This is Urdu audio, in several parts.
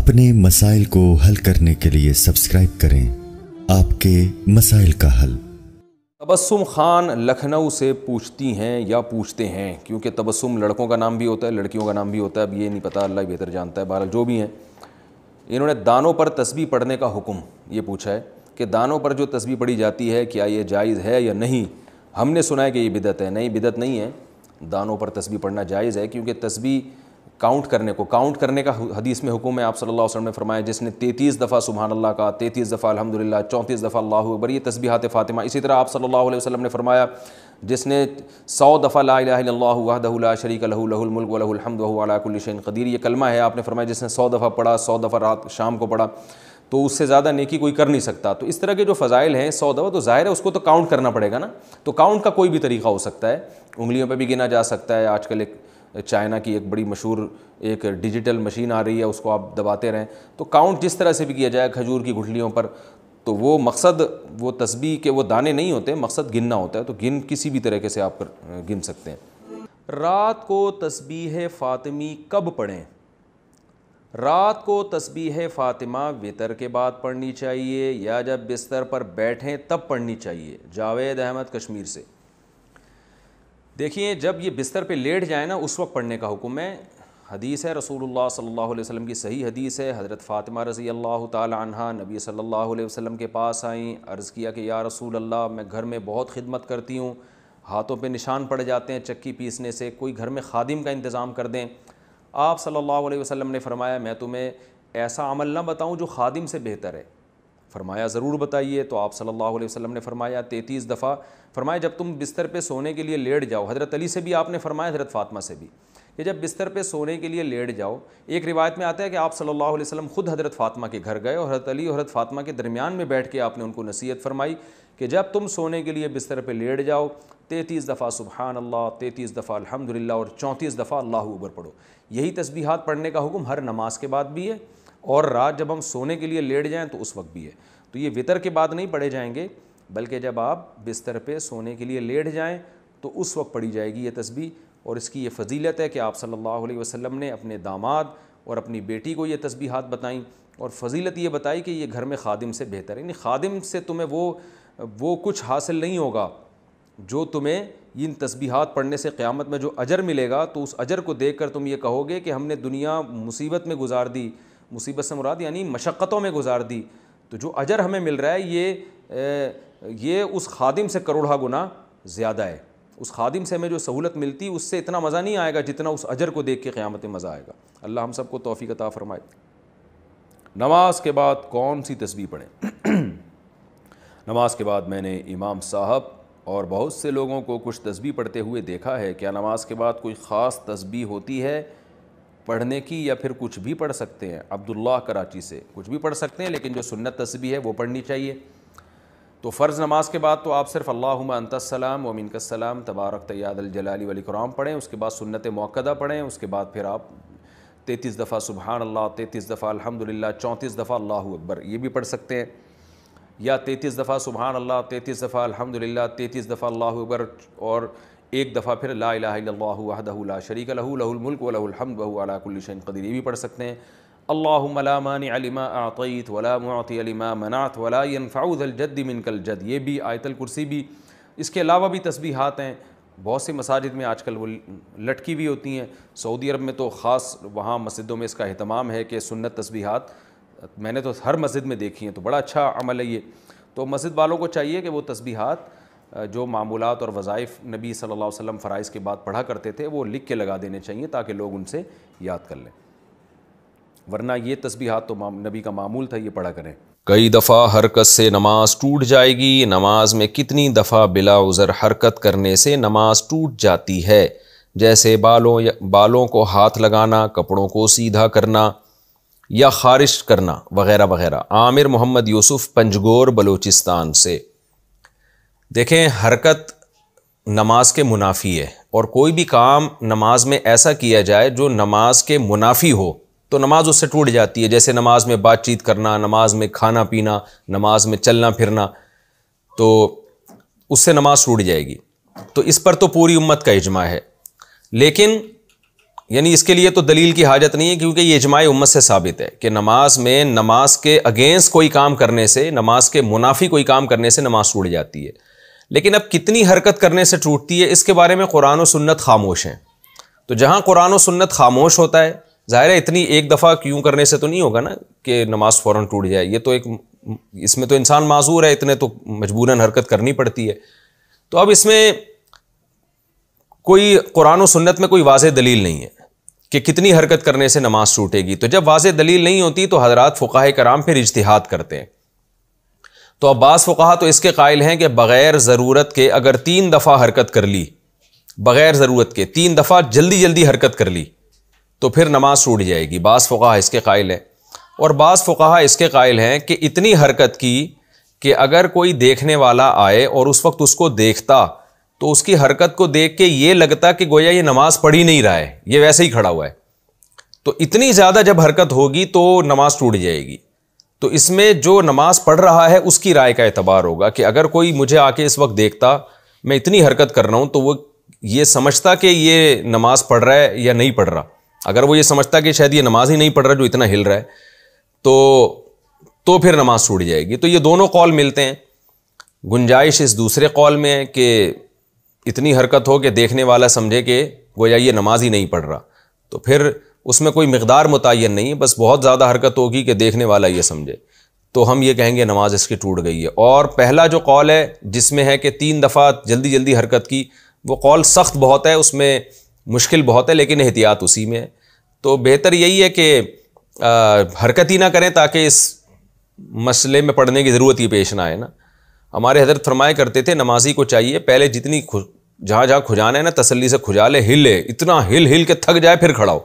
اپنے مسائل کو حل کرنے کے لیے سبسکرائب کریں آپ کے مسائل کا حل۔ تبسم خان لکھنؤ سے پوچھتی ہیں یا پوچھتے ہیں، کیونکہ تبسم لڑکوں کا نام بھی ہوتا ہے لڑکیوں کا نام بھی ہوتا ہے، اب یہ نہیں پتہ، اللہ ہی بہتر جانتا ہے، بہرحال جو بھی ہیں۔ انہوں نے دانوں پر تسبیح پڑھنے کا حکم یہ پوچھا ہے کہ دانوں پر جو تسبیح پڑھی جاتی ہے کیا یہ جائز ہے یا نہیں؟ ہم نے سنا ہے کہ یہ بدعت ہے۔ نہیں، بدعت نہیں ہے، دانوں پر تسبیح پڑھنا جائز ہے، کیونکہ تسبیح کاؤنٹ کرنے کا حدیث میں حکم ہے۔ آپ صلی اللہ علیہ وسلم نے فرمایا جس نے 33 دفعہ سبحان اللہ کہا، 33 دفعہ الحمدللہ، 34 دفعہ اللہ اکبر، یہ تسبیحات فاطمہ۔ اسی طرح آپ صلی اللہ علیہ وسلم نے فرمایا جس نے 100 دفعہ لا الہ الا اللہ وحدہ لا شریک لہ لہ الملک ولہ الحمد وہو علی کل شیء قدیر، یہ کلمہ ہے، آپ نے فرمایا جس نے 100 دفعہ پڑھا، 100 دفعہ رات شام کو پڑھا، تو اس سے زیادہ نیکی کوئی کر نہیں سکتا۔ تو اس طرح کے جو فضائل ہیں 100 دفعہ، تو ظاہر ہے اس کو تو کاؤنٹ کرنا پڑے گا نا۔ تو کاؤنٹ کا کوئی بھی طریقہ ہو سکتا ہے، انگلیوں پہ بھی گنا جا سکتا ہے۔ آج کل ایک چائنا کی ایک بڑی مشہور ایک ڈیجیٹل مشین آ رہی ہے، اس کو آپ دباتے رہیں، تو کاؤنٹ جس طرح سے بھی کیا جائے کھجور کی گٹھلیوں پر، تو وہ مقصد وہ تسبیح کے وہ دانے نہیں ہوتے، مقصد گننا ہوتا ہے، تو کسی بھی طریقے سے آپ گن سکتے ہیں۔ رات کو تسبیح فاطمی کب پڑھیں؟ رات کو تسبیح فاطمہ وتر کے بعد پڑھنی چاہیے یا جب بستر پر بیٹھیں تب پڑھنی چاہیے؟ جاوید احمد کشمیر سے۔ دیکھیے جب یہ بستر پہ لیٹ جائیں نا اس وقت پڑھنے کا حکم ہے۔ حدیث ہے رسول اللہ صلی اللہ علیہ وسلم کی صحیح حدیث ہے، حضرت فاطمہ رضی اللہ تعالی عنہا نبی صلی اللہ علیہ وسلم کے پاس آئیں، عرض کیا کہ یا رسول اللہ میں گھر میں بہت خدمت کرتی ہوں، ہاتھوں پہ نشان پڑ جاتے ہیں چکی پیسنے سے، کوئی گھر میں خادم کا انتظام کر دیں۔ آپ صلی اللہ علیہ وسلم نے فرمایا میں تمہیں ایسا عمل نہ بتاؤں جو خادم سے بہتر ہے؟ فرمایا ضرور بتائیے۔ تو آپ صلی اللہ علیہ وسلم نے فرمایا 33 دفعہ، فرمایا جب تم بستر پہ سونے کے لیے لیٹ جاؤ، حضرت علی سے بھی آپ نے فرمایا، حضرت فاطمہ سے بھی، کہ جب بستر پہ سونے کے لیے لیٹ جاؤ، ایک روایت میں آتا ہے کہ آپ صلی اللہ علیہ وسلم خود حضرت فاطمہ کے گھر گئے اور حضرت علی اور حضرت فاطمہ کے درمیان میں بیٹھ کے آپ نے ان کو نصیحت فرمائی کہ جب تم سونے کے لیے بستر پہ لیٹ جاؤ 33 دفعہ سبحان اللہ، 33 دفعہ الحمدللہ اور 34 دفعہ اللہ اکبر پڑھو۔ یہی تسبیحات پڑھنے کا حکم ہر نماز کے بعد بھی ہے، اور رات جب ہم سونے کے لیے لیٹ جائیں تو اس وقت بھی ہے۔ تو یہ وتر کے بعد نہیں پڑھے جائیں گے، بلکہ جب آپ بستر پہ سونے کے لیے لیٹ جائیں تو اس وقت پڑھی جائے گی یہ تسبیح۔ اور اس کی یہ فضیلت ہے کہ آپ صلی اللہ علیہ وسلم نے اپنے داماد اور اپنی بیٹی کو یہ تسبیحات بتائیں، اور فضیلت یہ بتائی کہ یہ گھر میں خادم سے بہتر ہے، یعنی خادم سے تمہیں وہ کچھ حاصل نہیں ہوگا جو تمہیں ان تسبیحات پڑھنے سے قیامت میں جو اجر ملے گا، تو اس اجر کو دیکھ کر تم یہ کہو گے کہ ہم نے دنیا مصیبت میں گزار دی، مصیبت سے مراد یعنی مشقتوں میں گزار دی، تو جو اجر ہمیں مل رہا ہے یہ اس خادم سے کروڑہ گنا زیادہ ہے۔ اس خادم سے ہمیں جو سہولت ملتی اس سے اتنا مزہ نہیں آئے گا جتنا اس اجر کو دیکھ کے قیامت میں مزہ آئے گا۔ اللہ ہم سب کو توفیق عطا فرمائے۔ نماز کے بعد کون سی تسبیح پڑھیں؟ نماز کے بعد میں نے امام صاحب اور بہت سے لوگوں کو کچھ تسبیح پڑھتے ہوئے دیکھا ہے، کیا نماز کے بعد کوئی خاص تسبیح ہوتی ہے پڑھنے کی یا پھر کچھ بھی پڑھ سکتے ہیں؟ عبداللہ کراچی سے۔ کچھ بھی پڑھ سکتے ہیں لیکن جو سنت تسبیح ہے وہ پڑھنی چاہیے۔ تو فرض نماز کے بعد تو آپ صرف اللہم انت السلام و منک السلام تبارکت یا ذا الجلال والاکرام پڑھیں، اس کے بعد سنت موقدہ پڑھیں، اس کے بعد پھر آپ 33 دفعہ سبحان اللہ، 33 دفعہ الحمدللہ، 34 دفعہ اللہ اکبر یہ بھی پڑھ سکتے ہیں، یا 33 دفعہ سبحان اللہ، 33 دفعہ الحمدللہ، 33 دفعہ اللہ اکبر، اور ایک دفعہ پھر لا الہ الا اللہ وحدہ لا شریک لہ لہ الملک ولہ الحمد وہو علی کل شیء قدیر یہ بھی پڑھ سکتے ہیں۔ اللہم لا مانع لما اعطیت ولا معطی لما منعت ولا ينفع ذا الجد منک الجد، یہ بھی آیت الکرسی بھی۔ اس کے علاوہ بھی تسبیحات ہیں، بہت سی مساجد میں آج کل وہ لٹکی بھی ہوتی ہیں، سعودی عرب میں تو خاص وہاں مسجدوں میں اس کا اہتمام ہے کہ سنت تسبیحات میں نے تو ہر مسجد میں دیکھی ہیں، تو بڑا اچھا عمل ہے یہ۔ تو مسجد والوں کو چاہیے کہ وہ تسبیحات جو معمولات اور وظائف نبی صلی اللہ علیہ وسلم فرائض کے بعد پڑھا کرتے تھے وہ لکھ کے لگا دینے چاہیے تاکہ لوگ ان سے یاد کر لیں، ورنہ یہ تسبیحات تو نبی کا معمول تھا، یہ پڑھا کریں۔ کئی دفعہ حرکت سے نماز ٹوٹ جائے گی، نماز میں کتنی دفعہ بلا عذر حرکت کرنے سے نماز ٹوٹ جاتی ہے؟ جیسے بالوں کو ہاتھ لگانا، کپڑوں کو سیدھا کرنا یا خارش کرنا وغیرہ وغیرہ۔ عامر محمد یوسف پنجگور بلوچستان سے۔ دیکھیں حرکت نماز کے منافی ہے، اور کوئی بھی کام نماز میں ایسا کیا جائے جو نماز کے منافی ہو تو نماز اس سے ٹوٹ جاتی ہے، جیسے نماز میں بات چیت کرنا، نماز میں کھانا پینا، نماز میں چلنا پھرنا، تو اس سے نماز ٹوٹ جائے گی۔ تو اس پر تو پوری امت کا اجماع ہے، لیکن یعنی اس کے لیے تو دلیل کی حاجت نہیں ہے، کیونکہ یہ اجماع امت سے ثابت ہے کہ نماز میں نماز کے اگینسٹ کوئی کام کرنے سے، نماز کے منافی کوئی کام کرنے سے نماز ٹوٹ جاتی ہے۔ لیکن اب کتنی حرکت کرنے سے ٹوٹتی ہے، اس کے بارے میں قرآن و سنت خاموش ہیں۔ تو جہاں قرآن و سنت خاموش ہوتا ہے، ظاہر ہے اتنی ایک دفعہ کیوں کرنے سے تو نہیں ہوگا نا کہ نماز فوراً ٹوٹ جائے، یہ تو ایک، اس میں تو انسان معذور ہے، اتنے تو مجبوراً حرکت کرنی پڑتی ہے۔ تو اب اس میں کوئی قرآن و سنت میں کوئی واضح دلیل نہیں ہے کہ کتنی حرکت کرنے سے نماز ٹوٹے گی۔ تو جب واضح دلیل نہیں ہوتی تو حضرات فقہائے کرام پھر اجتہاد کرتے ہیں۔ تو اب بعض فقہا تو اس کے قائل ہیں کہ بغیر ضرورت کے اگر 3 دفعہ حرکت کر لی، بغیر ضرورت کے 3 دفعہ جلدی جلدی حرکت کر لی تو پھر نماز ٹوٹ جائے گی۔ بعض فقہا اس کے قائل ہیں، اور بعض فقہا اس کے قائل ہیں کہ اتنی حرکت کی کہ اگر کوئی دیکھنے والا آئے اور اس وقت اس کو دیکھتا تو اس کی حرکت کو دیکھ کے یہ لگتا کہ گویا یہ نماز پڑھ ہی نہیں رہا ہے، یہ ویسے ہی کھڑا ہوا ہے۔ تو اتنی زیادہ جب حرکت ہوگی تو نماز ٹوٹ جائے گی۔ تو اس میں جو نماز پڑھ رہا ہے اس کی رائے کا اعتبار ہوگا کہ اگر کوئی مجھے آ کے اس وقت دیکھتا میں اتنی حرکت کر رہا ہوں تو وہ یہ سمجھتا کہ یہ نماز پڑھ رہا ہے یا نہیں پڑھ رہا۔ اگر وہ یہ سمجھتا کہ شاید یہ نماز ہی نہیں پڑھ رہا جو اتنا ہل رہا ہے تو پھر نماز ٹوٹ جائے گی۔ تو یہ دونوں قول ملتے ہیں۔ گنجائش اس دوسرے قول میں ہے کہ اتنی حرکت ہو کہ دیکھنے والا سمجھے کہ گویا یہ نماز ہی نہیں پڑھ رہا، تو پھر اس میں کوئی مقدار متعین نہیں ہے، بس بہت زیادہ حرکت ہوگی کہ دیکھنے والا یہ سمجھے تو ہم یہ کہیں گے نماز اس کی ٹوٹ گئی ہے۔ اور پہلا جو قول ہے جس میں ہے کہ 3 دفعہ جلدی جلدی حرکت کی، وہ قول سخت بہت ہے، اس میں مشکل بہت ہے، لیکن احتیاط اسی میں ہے۔ تو بہتر یہی ہے کہ حرکت ہی نہ کریں تاکہ اس مسئلے میں پڑھنے کی ضرورت ہی پیش نہ آئے نا۔ ہمارے حضرت فرمایا کرتے تھے نمازی کو چاہیے پہلے جتنی جہاں کھجانا ہے نا تسلی سے کھجا لے، ہلے، اتنا ہل کے تھک جائے پھر کھڑا ہو۔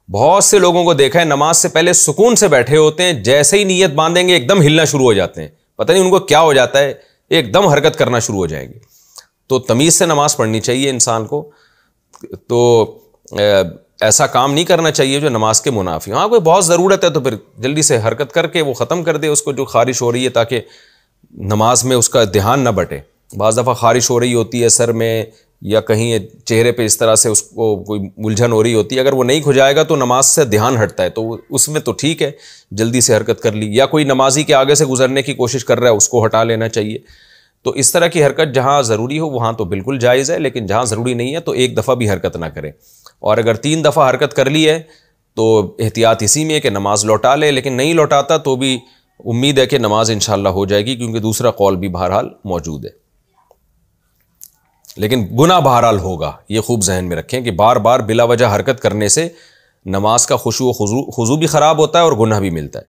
بہت سے لوگوں کو دیکھا ہے نماز سے پہلے سکون سے بیٹھے ہوتے ہیں، جیسے ہی نیت باندھیں گے ایک دم ہلنا شروع ہو جاتے ہیں، پتہ نہیں ان کو کیا ہو جاتا ہے، ایک دم حرکت کرنا شروع ہو جائیں گے۔ تو تمیز سے نماز پڑھنی چاہیے انسان کو، تو ایسا کام نہیں کرنا چاہیے جو نماز کے منافی۔ ہاں کوئی بہت ضرورت ہے تو پھر جلدی سے حرکت کر کے وہ ختم کر دے اس کو جو خارش ہو رہی ہے، تاکہ نماز میں اس کا دھیان نہ بٹے۔ بعض دفعہ خارش ہو رہی ہوتی ہے سر میں یا کہیں چہرے پہ، اس طرح سے اس کو کوئی الجھن ہو رہی ہوتی ہے، اگر وہ نہیں کھجائے گا تو نماز سے دھیان ہٹتا ہے، تو اس میں تو ٹھیک ہے جلدی سے حرکت کر لی۔ یا کوئی نمازی کے آگے سے گزرنے کی کوشش کر رہا ہے اس کو ہٹا لینا چاہیے۔ تو اس طرح کی حرکت جہاں ضروری ہو وہاں تو بالکل جائز ہے، لیکن جہاں ضروری نہیں ہے تو 1 دفعہ بھی حرکت نہ کرے۔ اور اگر 3 دفعہ حرکت کر لی ہے تو احتیاط اسی میں ہے کہ نماز لوٹا لے، لیکن نہیں لوٹاتا تو بھی امید ہے کہ نماز انشاءاللہ ہو جائے گی، کیونکہ دوسرا قول بھی بہرحال موجود ہے۔ لیکن گناہ بہرحال ہوگا، یہ خوب ذہن میں رکھیں کہ بار بار بلا وجہ حرکت کرنے سے نماز کا خشوع و خضوع بھی خراب ہوتا ہے اور گناہ بھی ملتا ہے۔